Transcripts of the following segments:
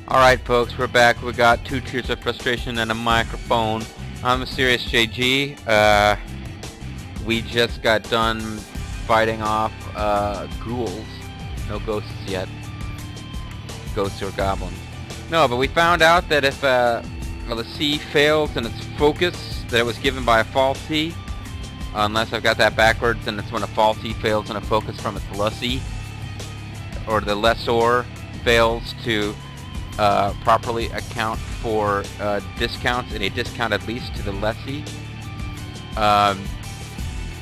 Alright folks, we're back. We got 2 Tears of Frustration and a microphone. I'm a serious JG. We just got done fighting off ghouls. No ghosts yet. Ghosts or goblins. No, but we found out that if the C fails in its focus, that it was given by a falsy. Unless I've got that backwards, and it's when a falsy fails in a focus from its lessee. Or the lessor fails to properly account for discounts and a discount at least to the lessee.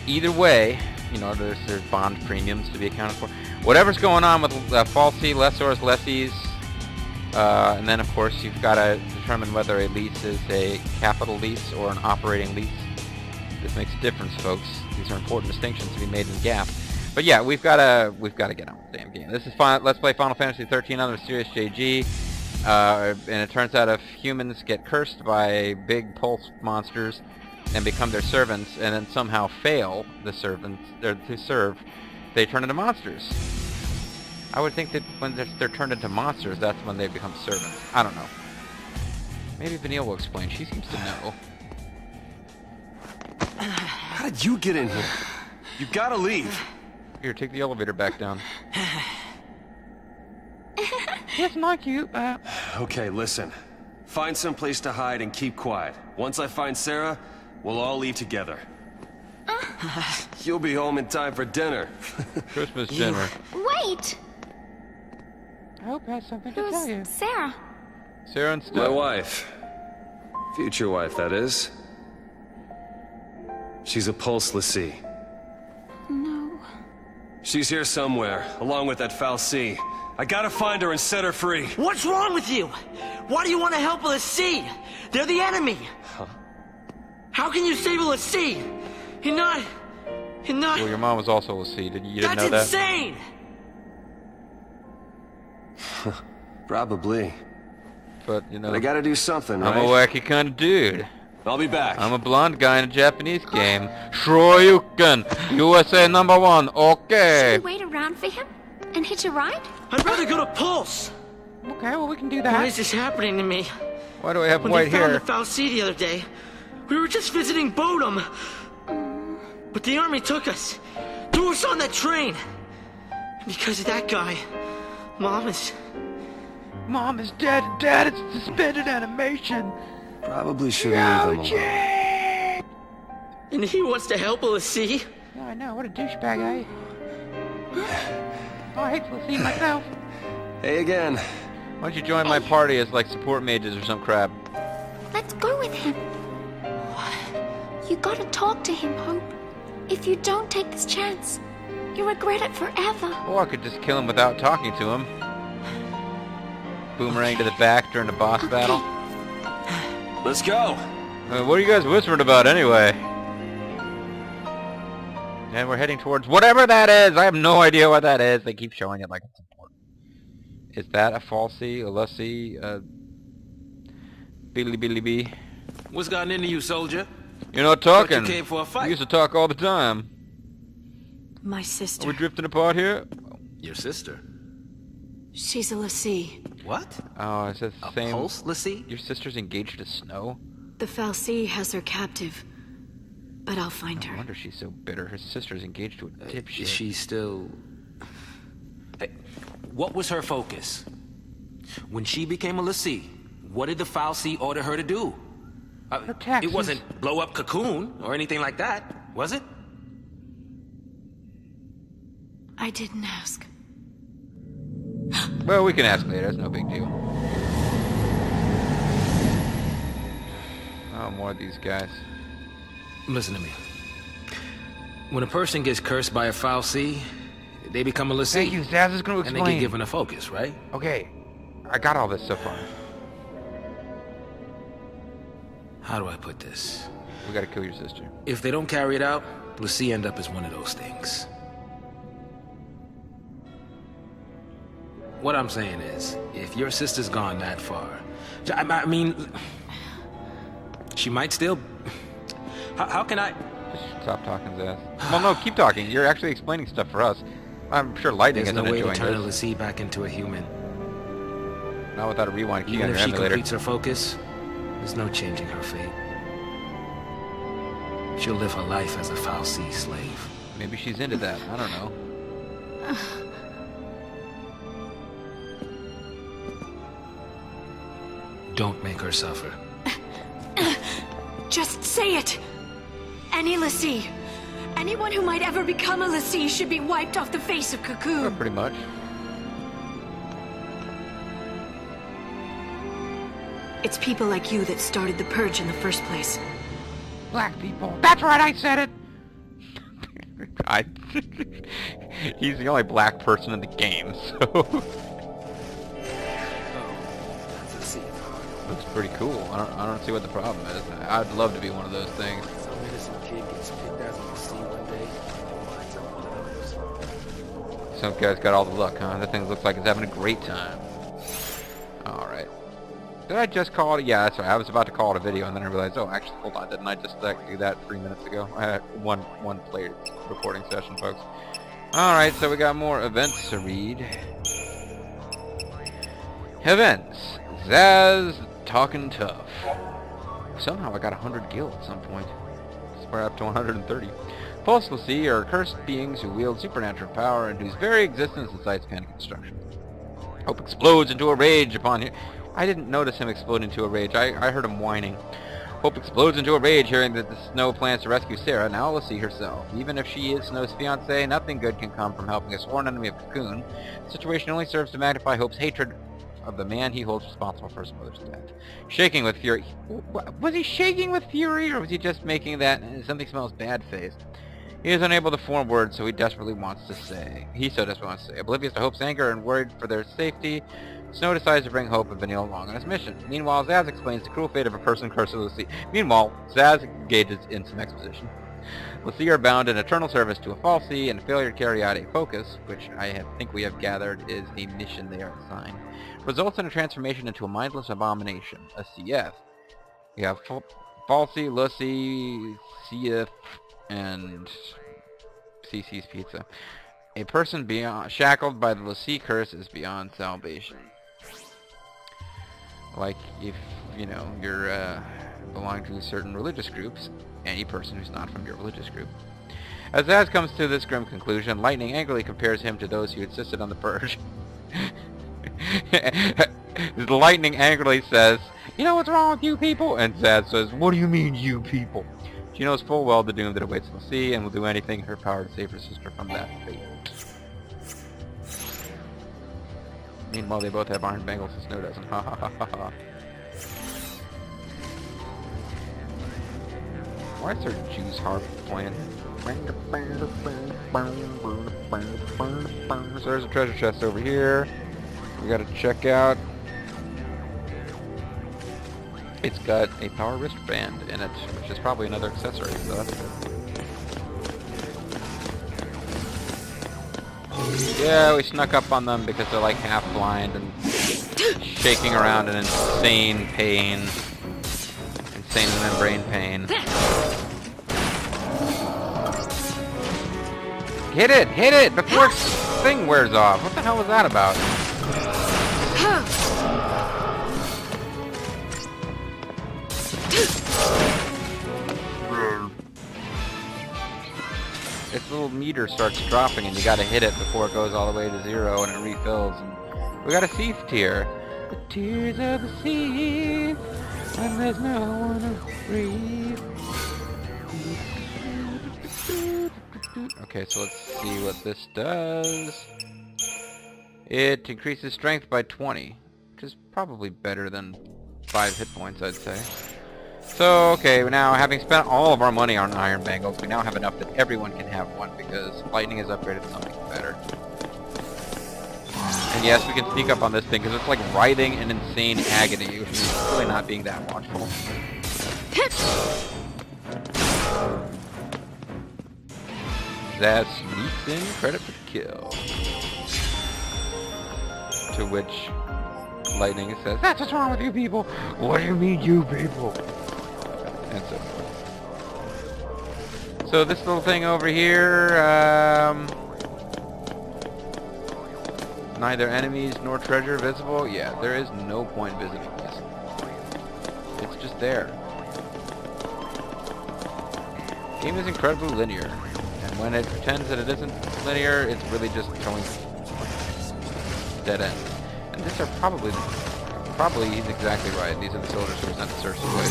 Either way, you know, there's bond premiums to be accounted for. Whatever's going on with falsy, lessors, lessees, and then of course you've got to determine whether a lease is a capital lease or an operating lease. This makes a difference, folks. These are important distinctions to be made in GAAP. But yeah, we've got to get on with the damn game. This is fun. Let's play Final Fantasy XIII on the Serious JG. And it turns out if humans get cursed by big pulse monsters and become their servants, and then somehow fail the servants to serve, they turn into monsters. I would think that when they're turned into monsters, that's when they become servants. I don't know. Maybe Vanille will explain. She seems to know. How did you get in here? You gotta leave. Here, take the elevator back down. Yes, not you. Okay, listen. Find some place to hide and keep quiet. Once I find Serah, we'll all leave together. You'll be home in time for dinner. Christmas dinner. Wait! I hope I have something to tell you. Who's Serah? Serah and Steph. My wife. Future wife, that is. She's a pulse lessee. No. She's here somewhere, along with that fal'Cie. I gotta find her and set her free. What's wrong with you? Why do you want to help a lessee? They're the enemy. Huh? How can you save a lessee? You're not... Well, your mom was also a lessee. You didn't know that? That's insane! Probably. But, you know... But I gotta do something, right? I'm a wacky kind of dude. I'll be back. I'm a blonde guy in a Japanese game. Shoryuken! USA #1, okay! Should we wait around for him? And hitch a ride? I'd rather go to Pulse! Okay, well we can do Why that. is this happening to me? Why do I have When white they found hair? the fal'Cie the other day, we were just visiting Bodum. But the army took us. Threw us on that train. And because of that guy, Mom is dead, and Dad is suspended animation. Probably should leave them alone. and he wants to help a lessee. Yeah, I know. What a douchebag, eh? Oh, I hate to see myself. Hey again. Why don't you join my party as, like, support mages or some crap? Let's go with him. You gotta talk to him, Hope. If you don't take this chance, you'll regret it forever. Or I could just kill him without talking to him. Boomerang to the back during the boss battle. Let's go. What are you guys whispering about anyway? And we're heading towards whatever that is. I have no idea what that is. They keep showing it like it's important. Is that a fal'Cie, a lessee, billy? What's gotten into you, soldier? You're not talking. Thought you came for a fight. You used to talk all the time. My Are sister. we drifting apart here? Your sister. She's a lessee. What? Oh, is that the A same? pulse lessee? Your sister's engaged to Snow? The fal'Cie has her captive, but I'll find No her. wonder she's so bitter. Her sister's engaged to a dipshit. Is she still... Hey, what was her focus? When she became a lessee, what did the fal'Cie order her to do? Her taxes. It wasn't blow up Cocoon or anything like that, was it? I didn't ask. Well, we can ask later. It's no big deal. Oh, more of these guys. Listen to me. When a person gets cursed by a fal'Cie, they become a lessee. Thank you, Zaz is going to And explain. they get given a focus, right? Okay, I got all this so far. How do I put this? We gotta kill your sister. If they don't carry it out, lessee end up as one of those things. What I'm saying is, if your sister's gone that far, I mean, she might still... How can I... Just stop talking, Zaz. Well, no, keep talking. You're actually explaining stuff for us. I'm sure Lightning There's isn't no way to enjoying turn a this. lessee back into a human. Not without a rewind key Even on if your she emulator. completes her focus, there's no changing her fate. She'll live her life as a fal'Cie slave. Maybe she's into that. I don't know. Don't make her suffer. Just say it! Any l'Cie, anyone who might ever become a l'Cie should be wiped off the face of Well, Cocoon. pretty much. It's people like you that started the Purge in the first place. Black people. That's right, I said it! He's the only black person in the game, so... Looks pretty cool. I don't see what the problem is. I'd love to be one of those things. Some innocent kid gets picked as a sea one day. Some guy's got all the luck, huh? That thing looks like it's having a great time. Alright. Did I just call it? Yeah, that's right. I was about to call it a video, and then I realized, oh, actually, hold on. Didn't I just do that 3 minutes ago? I had one play recording session, folks. Alright, so we got more events to read. Events. Zaz talking tough. Somehow I got 100 gil at some point. We're up to 130. False l'Cie are cursed beings who wield supernatural power and whose very existence incites panic and destruction. Hope explodes into a rage upon hearing... I didn't notice him explode into a rage. I heard him whining. Hope explodes into a rage hearing that the Snow plans to rescue Serah, now l'Cie herself. Even if she is Snow's fiancé, nothing good can come from helping a sworn enemy of Cocoon. The situation only serves to magnify Hope's hatred of the man he holds responsible for his mother's death. Shaking with fury... Was he shaking with fury, or was he just making that something smells bad face? He is unable to form words, so he desperately wants to say. He so desperately wants to say. Oblivious to Hope's anger and worried for their safety, Snow decides to bring Hope and Vanille along on his mission. Meanwhile, Zaz explains the cruel fate of a person cursed with l'Cie. Meanwhile, Zaz engages in some exposition. l'Cie are bound in eternal service to a fal'Cie, and failure to carry out a focus, which I think we have gathered is the mission they are assigned, results in a transformation into a mindless abomination, a CF. We have fal'Cie, l'Cie, CF, and CC's Pizza. A person shackled by the l'Cie curse is beyond salvation. Like if, you know, you're belong to certain religious groups, any person who's not from your religious group. As Zaz comes to this grim conclusion, Lightning angrily compares him to those who insisted on the Purge. Lightning angrily says, "You know what's wrong with you people?" And Zaz says, "What do you mean, you people?" She knows full well the doom that awaits l'Cie and will do anything in her power to save her sister from that fate. Meanwhile, they both have iron bangles and Snow doesn't. Ha ha ha ha ha. Why is there Jew's harp playing? So there's a treasure chest over here. We gotta check out. It's got a power wristband in it, which is probably another accessory, so that's good. Yeah, we snuck up on them because they're like half blind and shaking around in insane pain. Insane membrane pain. Hit it! Hit it! Before its thing wears off! What the hell was that about? Its little meter starts dropping and you gotta hit it before it goes all the way to 0 and it refills. And we got a sea tear. The tears of the sea, when there's no one to breathe. Okay, so let's see what this does. It increases strength by 20, which is probably better than 5 hit points, I'd say. So, okay, now having spent all of our money on iron bangles, we now have enough that everyone can have one because Lightning is upgraded to something better. And yes, we can sneak up on this thing because it's like writhing in insane agony, which is really not being that watchful. Zaz sneaks in credit for the kill. To which Lightning says, "That's what's wrong with you people! What do you mean, you people?" And so forth. So this little thing over here, Neither enemies nor treasure visible. Yeah, there is no point visiting this. It's just there. Game is incredibly linear, and when it pretends that it isn't linear, it's really just going dead end. And these are probably he's exactly right. These are the soldiers who resent the Cersei way.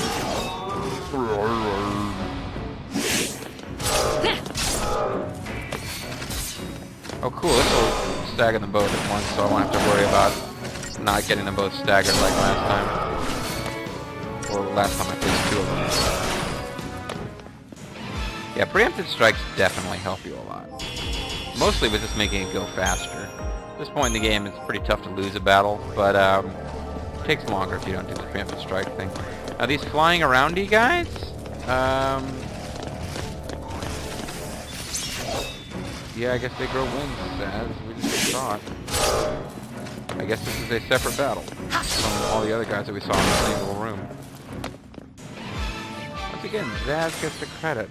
Oh cool, this will stagger them both at once, so I won't have to worry about not getting them both staggered like last time. Or last time I faced two of them. Yeah, preemptive strikes definitely help you a lot. Mostly with just making it go faster. At this point in the game, it's pretty tough to lose a battle, but it takes longer if you don't do the preemptive strike thing. Now these flying aroundy guys, yeah, I guess they grow wings, as we just saw it. I guess this is a separate battle from all the other guys that we saw in the same little room. Once again, Zaz gets the credit.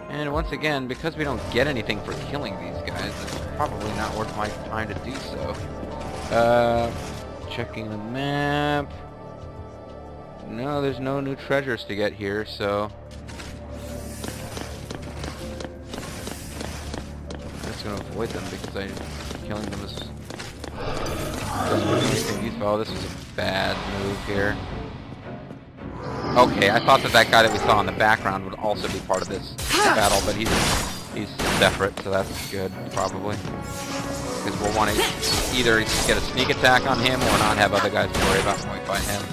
And once again, because we don't get anything for killing these guys, it's probably not worth my time to do so. Checking the map. No, there's no new treasures to get here, so... going to avoid them because killing them is doesn't useful. Oh, this was a bad move here. Okay, I thought that guy that we saw in the background would also be part of this battle, but he's separate, so that's good, probably. Because we'll want to either get a sneak attack on him or not have other guys to worry about when we fight him.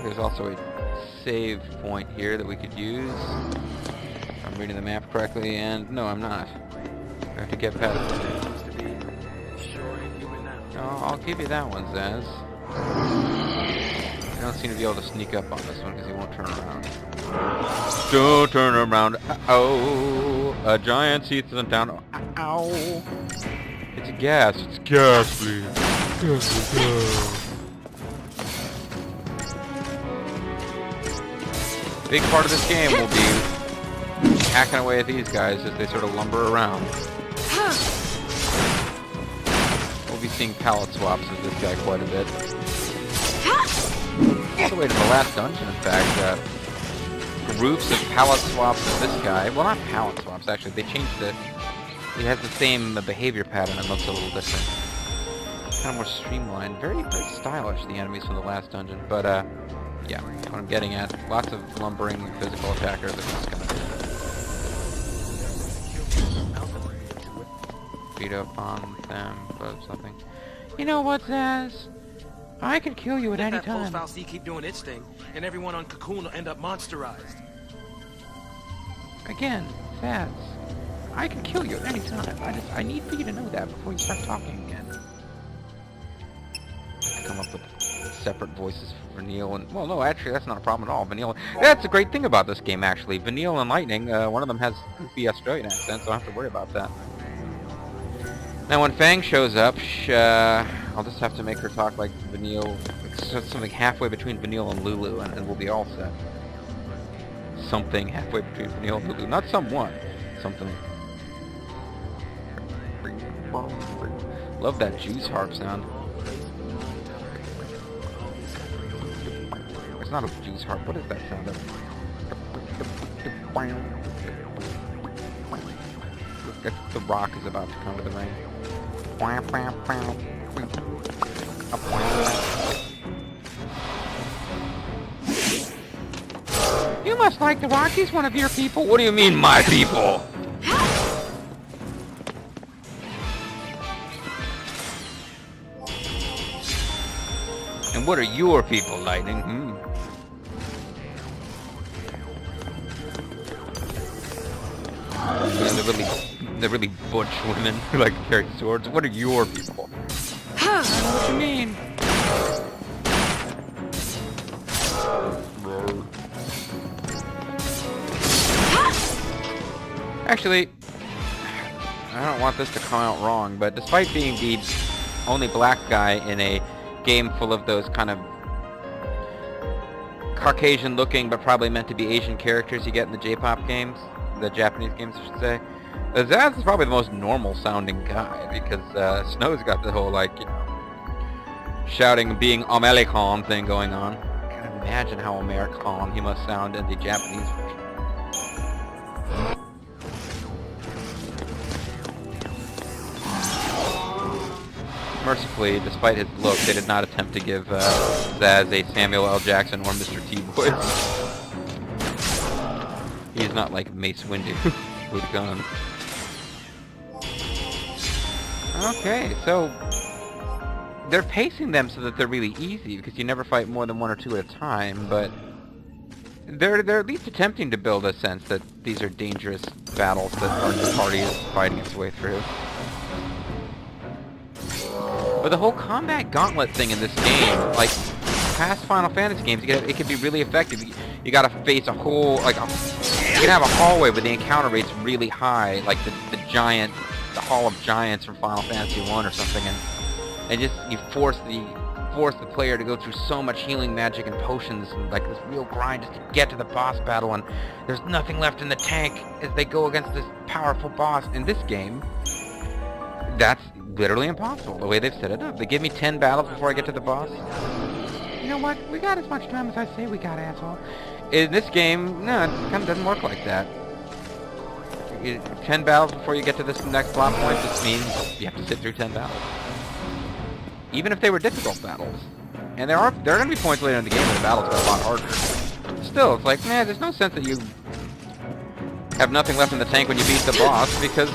There's also a save point here that we could use. If I'm reading the map correctly, and no, I'm not. I have to get past it. Oh, I'll give you that one, Zaz. I don't seem to be able to sneak up on this one because he won't turn around. Don't turn around. Oh, a giant seat to them down. Ow. It's a gas. It's gas, please. Gas. Big part of this game will be hacking away at these guys as they sort of lumber around. We'll be seeing pallet swaps of this guy quite a bit. All the way to the last dungeon, in fact. Groups of pallet swaps of this guy. Well, not pallet swaps, actually. They changed it. It has the same behavior pattern and looks a little different. Kind of more streamlined. Very, very stylish, the enemies from the last dungeon. But, yeah, that's what I'm getting at. Lots of lumbering physical attackers that just kind of beat up on them or something. You know what, Zaz? I can kill you at any time. That post keep doing its thing, and everyone on Cocoon will end up monsterized. Again, Zaz, I can kill you at any time. I need for you to know that before you start talking again. Come up with separate voices for Vanille and... Well, no, actually, that's not a problem at all. Vanille... That's a great thing about this game, actually. Vanille and Lightning, one of them has goofy Australian accent, so I don't have to worry about that. Now, when Fang shows up, I'll just have to make her talk like Vanille... Something halfway between Vanille and Lulu, and we'll be all set. Something halfway between Vanille and Lulu. Not someone. Something. Love that juice harp sound. It's not a juice harp. What is that sound of? The rock is about to come to the ring. You must like the rock. He's one of your people. What do you mean, my people? And what are your people, Lightning? Yeah, they're really butch women who like to carry swords. What are your people? I don't know what you mean. Actually, I don't want this to come out wrong, but despite being the only black guy in a game full of those kind of Caucasian-looking but probably meant to be Asian characters you get in the J-pop games, the Japanese games, I should say, Zaz is probably the most normal-sounding guy, because Snow's got the whole, like, you know, shouting, being American thing going on. I can't imagine how American he must sound in the Japanese version. Mercifully, despite his look, they did not attempt to give Zaz a Samuel L. Jackson or Mr. T voice. He's not like Mace Windu with a gun. Okay, so they're pacing them so that they're really easy, because you never fight more than one or two at a time, but they're at least attempting to build a sense that these are dangerous battles that our party is fighting its way through. But the whole combat gauntlet thing in this game, like past Final Fantasy games, it can be really effective. You gotta face a whole, like, you can have a hallway where the encounter rate's really high, like the Hall of Giants from Final Fantasy 1 or something, and just you force the player to go through so much healing magic and potions and like this real grind just to get to the boss battle, and there's nothing left in the tank as they go against this powerful boss. In this game, that's literally impossible, the way they've set it up. They give me 10 battles before I get to the boss. You know what? We got as much time as I say we got, asshole. In this game, no, it kind of doesn't work like that. 10 battles before you get to this next plot point just means you have to sit through 10 battles. Even if they were difficult battles. And there are going to be points later in the game where the battles get a lot harder. Still, it's like, man, there's no sense that you have nothing left in the tank when you beat the boss, because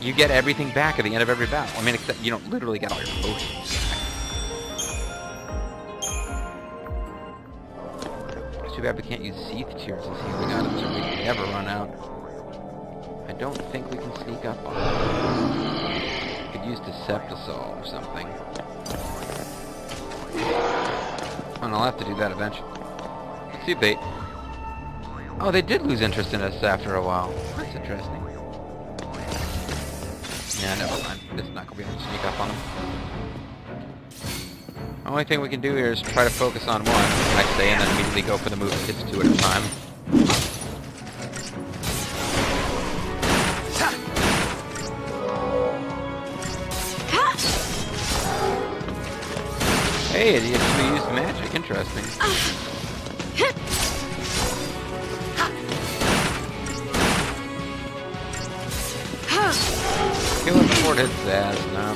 you get everything back at the end of every battle. I mean, except you don't literally get all your potions back. It's too bad we can't use Seath Tears as healing items, or we never run out. I don't think we can sneak up on them. We could use Deceptisol or something. And I'll have to do that eventually. Let's see if they... Oh, they did lose interest in us after a while. That's interesting. Yeah, never mind. It's not going to be able to sneak up on them. The only thing we can do here is try to focus on one, I say, and then immediately go for the move that hits two at a time. Hey, it actually used magic. Interesting. Kill him before it hits his ass now.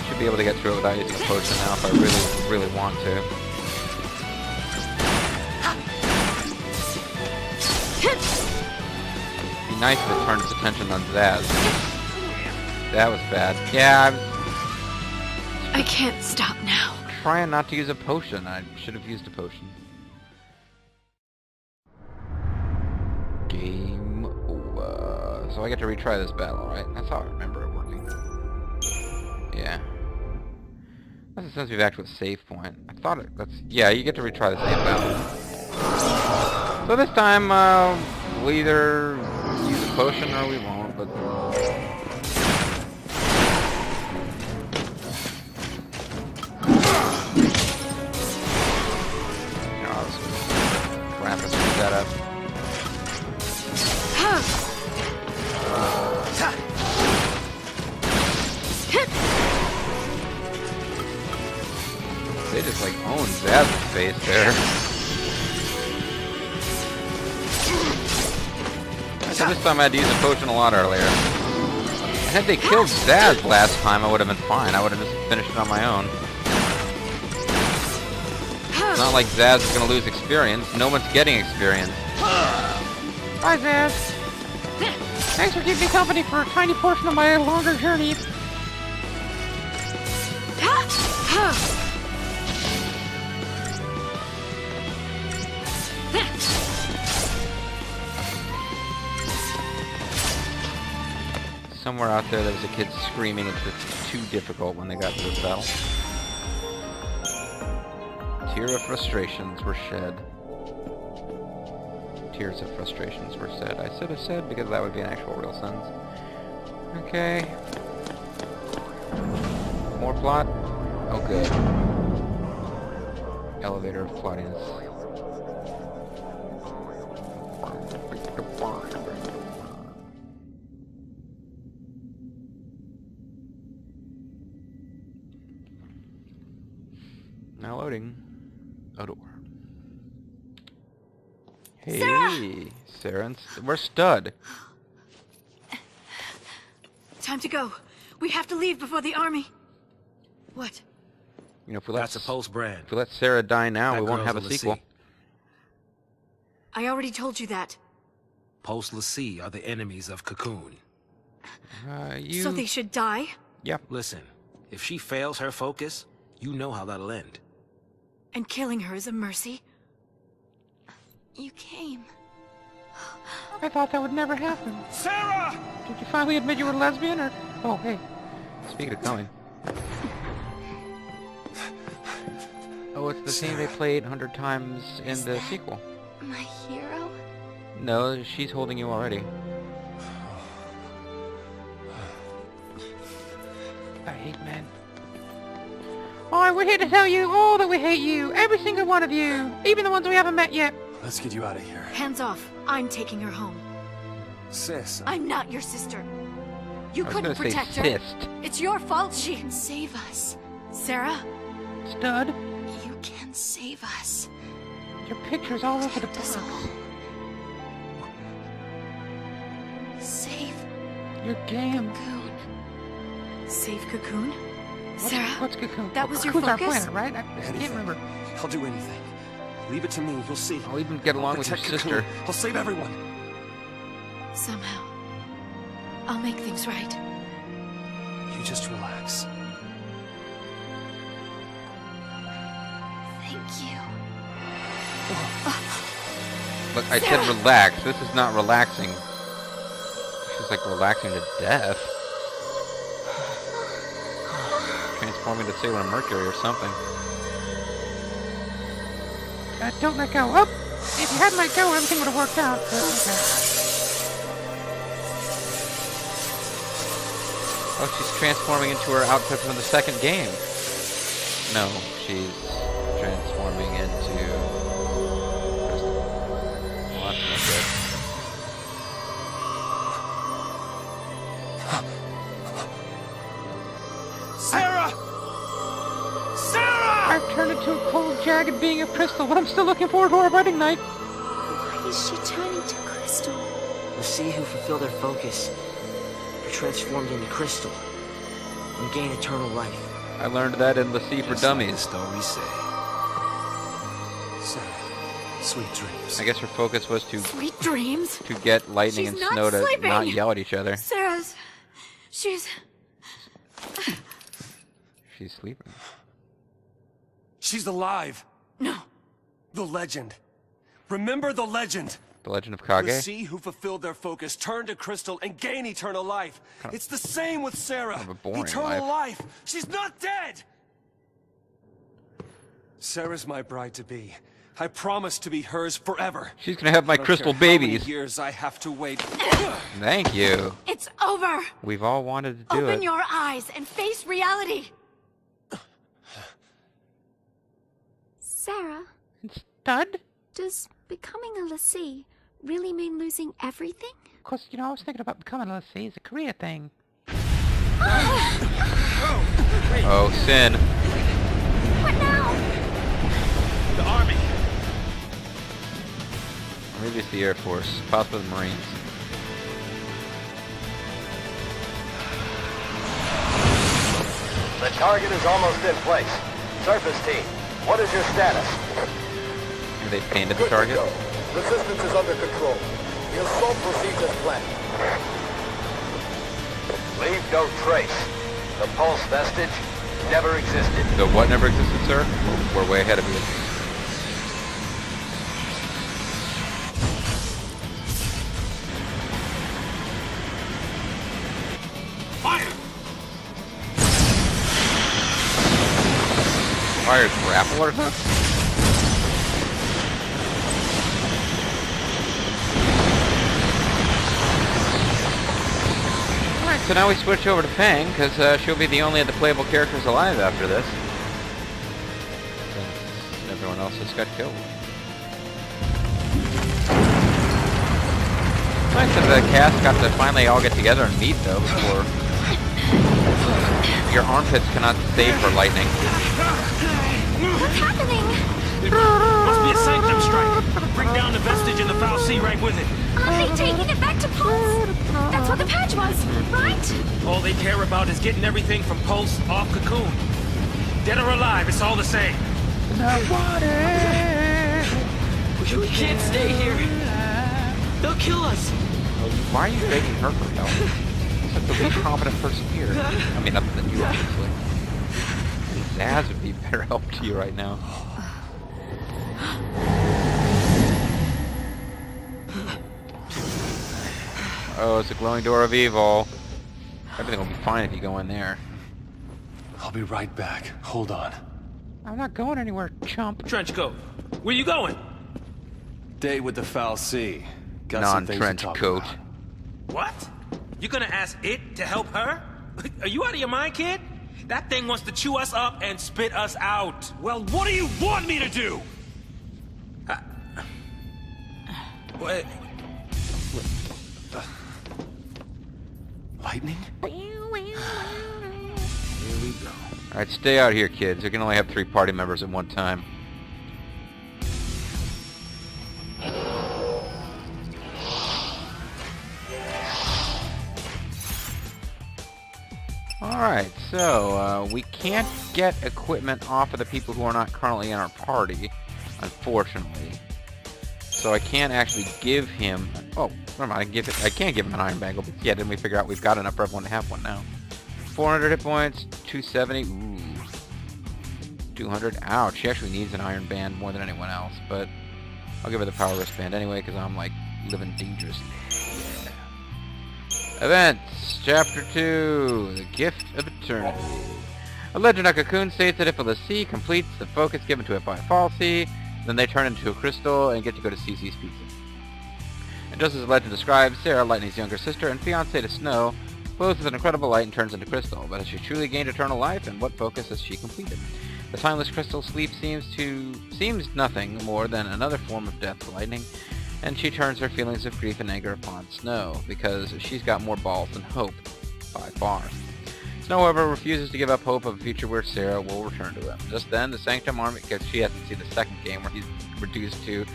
Should be able to get through it without using a potion now if I really want to. It'd be nice if it turned its attention on Zaz. That was bad. Yeah, I can't stop now. Trying not to use a potion. I should have used a potion. Game over. So I get to retry this battle, right? That's how I remember it working. Yeah. That's since we've back to a save point. I thought it... Yeah, you get to retry the same battle. So this time, we'll either use a potion or we won't, but... That up. They just like own Zaz's face there. So this time I had to use a potion a lot earlier. And had they killed Zaz last time, I would have been fine. I would have just finished it on my own. It's not like Zaz is going to lose experience. No one's getting experience. Bye, Zaz. Thanks for keeping me company for a tiny portion of my longer journey. Somewhere out there was a kid screaming it's too difficult when they got to this battle. Tear of frustrations were shed. Tears of frustrations were said. I should have said because that would be an actual real sentence. Okay. More plot? Oh good. Elevator of plottiness. Now loading. A door. Hey, Serah and we're stud. Time to go. We have to leave before the army. What? You know, if we let That's a Pulse brand. if we let Serah die now, That we won't girl's have a a sequel. Lassie. I already told you that. Pulse Lassie are the enemies of Cocoon. You. So they should die? Yeah. Listen, if she fails her focus, you know how that'll end. And killing her is a mercy? You came. I thought that would never happen. Serah! Did you finally admit you were lesbian, or? Oh, hey. Speaking of coming. Oh, it's the scene they played 100 times in the sequel. My hero? No, she's holding you already. I hate men. Oh, we're here to tell you all that we hate you. Every single one of you. Even the ones we haven't met yet. Let's get you out of here. Hands off. I'm taking her home. Sis, I'm not your sister. You I was couldn't gonna say protect her. fist. It's your fault she Can save us. Serah? Stud. You can save us. Your picture's all over the Protect us box. all. Save Your game. Cocoon. Save Cocoon? Serah? What's Cocoon? That was your Cocoon's our focus? planet, right? I can't anything. remember. I'll do anything. Leave it to me, you'll see. I'll even get along with your Protect sister. Cocoon. I'll save everyone. Somehow. I'll make things right. You just relax. Thank you. Look, I said relax. This is not relaxing. She's like relaxing to death. Transforming to Sailor Mercury or something. Don't let go. Oh! If you hadn't let go, everything would have worked out. But, okay. Oh, she's transforming into her outfit from the second game. No, she's transforming into... Well, that's not good. Serah! Serah! I've turned into a cold, jagged being of crystal, but I'm still looking forward to our wedding night. Why is she turning to crystal? The sea who fulfill their focus are transformed into crystal and gain eternal life. I learned that in The Sea for Just like the Dummies. stories say. Serah, sweet dreams. I guess her focus was to Sweet dreams? get lightning She's and not snow to sleeping. not yell at each other. Serah's... She's... She's sleeping. She's alive. No. The legend. Remember the legend. The Legend of The Kage? sea who fulfilled their focus turn to crystal and gain eternal life. It's the same with Serah. kind of a boring Eternal life. She's not dead. Serah's my bride-to-be. I promise to be hers forever. She's gonna have my I don't crystal care how many babies. years I have to wait. Thank you. It's over! We've all wanted to do Open it. your eyes and face reality! Sarah, Stud? does becoming a lassie really mean losing everything? Of course, you know, I was thinking about becoming a Lassie. It's a career thing. Oh, sin. What now? The army. Or maybe it's the Air Force. Possibly the Marines. The target is almost in place. Surface team, what is your status? Have they painted the target? Resistance is under control. The assault proceeds as planned. Leave no trace. The pulse vestige never existed. The what never existed, sir? We're way ahead of you. Fire grapple or something? so now we switch over to Fang, because she'll be the only of the playable characters alive after this. Since everyone else has got killed. Nice that the cast got to finally all get together and meet, though, before your armpits cannot save for lightning. What's happening? Must be a sanctum strike. Bring down the vestige and the foul sea right with it. Are they taking it back to Pulse? That's what the patch was, right? All they care about is getting everything from Pulse off Cocoon. Dead or alive, it's all the same. We can't stay here. They'll kill us. Why are you begging her for help? Such a least competent person here. I mean, other than you, obviously. Zaz would be better help to you right now. Oh, it's a glowing door of evil. Everything will be fine if you go in there. I'll be right back. Hold on. I'm not going anywhere, chump. Trench coat. Where you going? Day with the foul sea. Got some things to Non-trench talk coat. about. What? You gonna ask it to help her? Are you out of your mind, kid? That thing wants to chew us up and spit us out. Well, what do you want me to do? What? Lightning? Here we go. Alright, stay out here, kids. You can only have 3 party members at one time. Alright, so we can't get equipment off of the people who are not currently in our party, unfortunately. So I can't actually give him... Oh, never mind, I can't give him an iron bangle, but yeah, didn't we figure out we've got enough for everyone to have one now? 400 hit points, 270, ooh. 200, ouch, she actually needs an iron band more than anyone else, but I'll give her the power wristband anyway, because I'm, like, living dangerously. Yeah. Events, Chapter 2, The Gift of Eternity. A legend of Cocoon states that if a Lassie completes the focus given to it by a Falsey, then they turn into a crystal and get to go to Cece's Pizza. And just as the legend describes, Serah, Lightning's younger sister and fiancée to Snow, glows with an incredible light and turns into crystal. But has she truly gained eternal life, and what focus has she completed? The timeless crystal sleep seems nothing more than another form of death to Lightning, and she turns her feelings of grief and anger upon Snow, because she's got more balls than hope, by far. Snow, however, refuses to give up hope of a future where Serah will return to him. Just then, the Sanctum Army, because she hasn't seen the second game where he's reduced to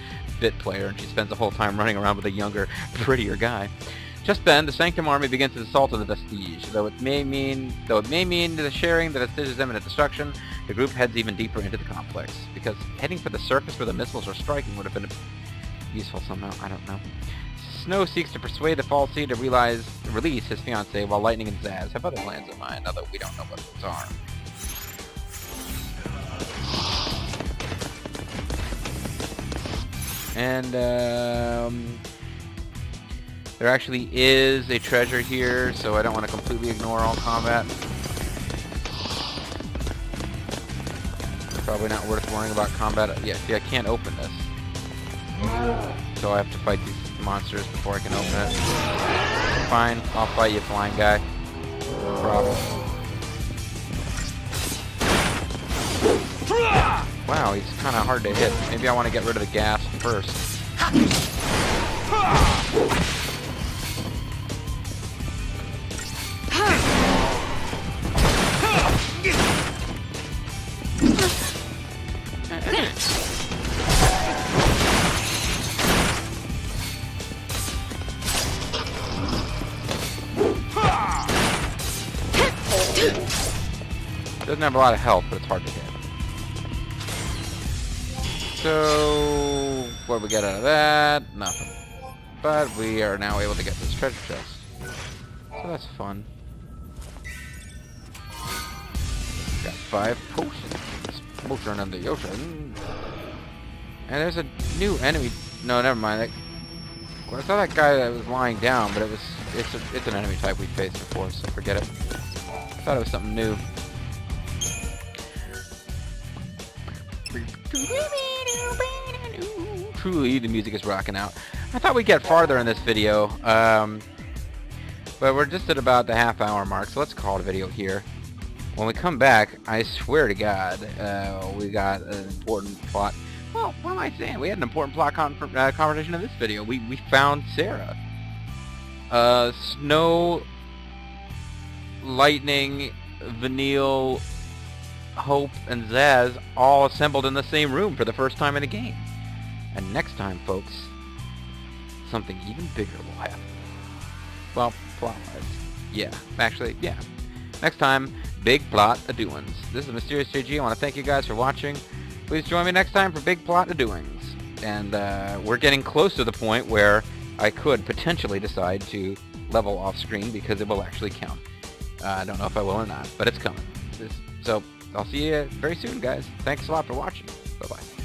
bit player, and she spends the whole time running around with a younger, prettier guy. Just then, the Sanctum Army begins its assault on the Vestige. Though it may mean the sharing the Vestige's imminent destruction, the group heads even deeper into the complex, because heading for the surface where the missiles are striking would have been useful somehow, I don't know. Snow seeks to persuade the Falsey to release his fiancée, while Lightning and Zaz have other plans in mind, although we don't know what those are. And, there actually is a treasure here, so I don't want to completely ignore all combat. Probably not worth worrying about combat. Yeah, see, I can't open this. So I have to fight these monsters before I can open it. Fine, I'll fight you, flying guy. No problem. Wow, he's kind of hard to hit. Maybe I want to get rid of the gas first. Doesn't have a lot of health, but it's hard to hit. So, what do we get out of that? Nothing. But we are now able to get this treasure chest. So that's fun. Got 5 potions. Motion in the ocean. And there's a new enemy. No, never mind. Well, I saw that guy that was lying down, but it's an enemy type we faced before, so forget it. I thought it was something new. Truly, the music is rocking out. I thought we'd get farther in this video, But we're just at about the half-hour mark, so let's call it a video here. When we come back, I swear to God, we got an important plot. Well, what am I saying? We had an important plot conversation in this video. We found Serah. Snow, Lightning, Vanille, Hope, and Zaz all assembled in the same room for the first time in the game. And next time, folks, something even bigger will happen. Well, plot-wise. Yeah, actually, yeah. Next time, big plot a-doings. This is Mysterious JG. I want to thank you guys for watching. Please join me next time for big plot a-doings. And we're getting close to the point where I could potentially decide to level off screen because it will actually count. I don't know if I will or not, but it's coming. So I'll see you very soon, guys. Thanks a lot for watching. Bye-bye.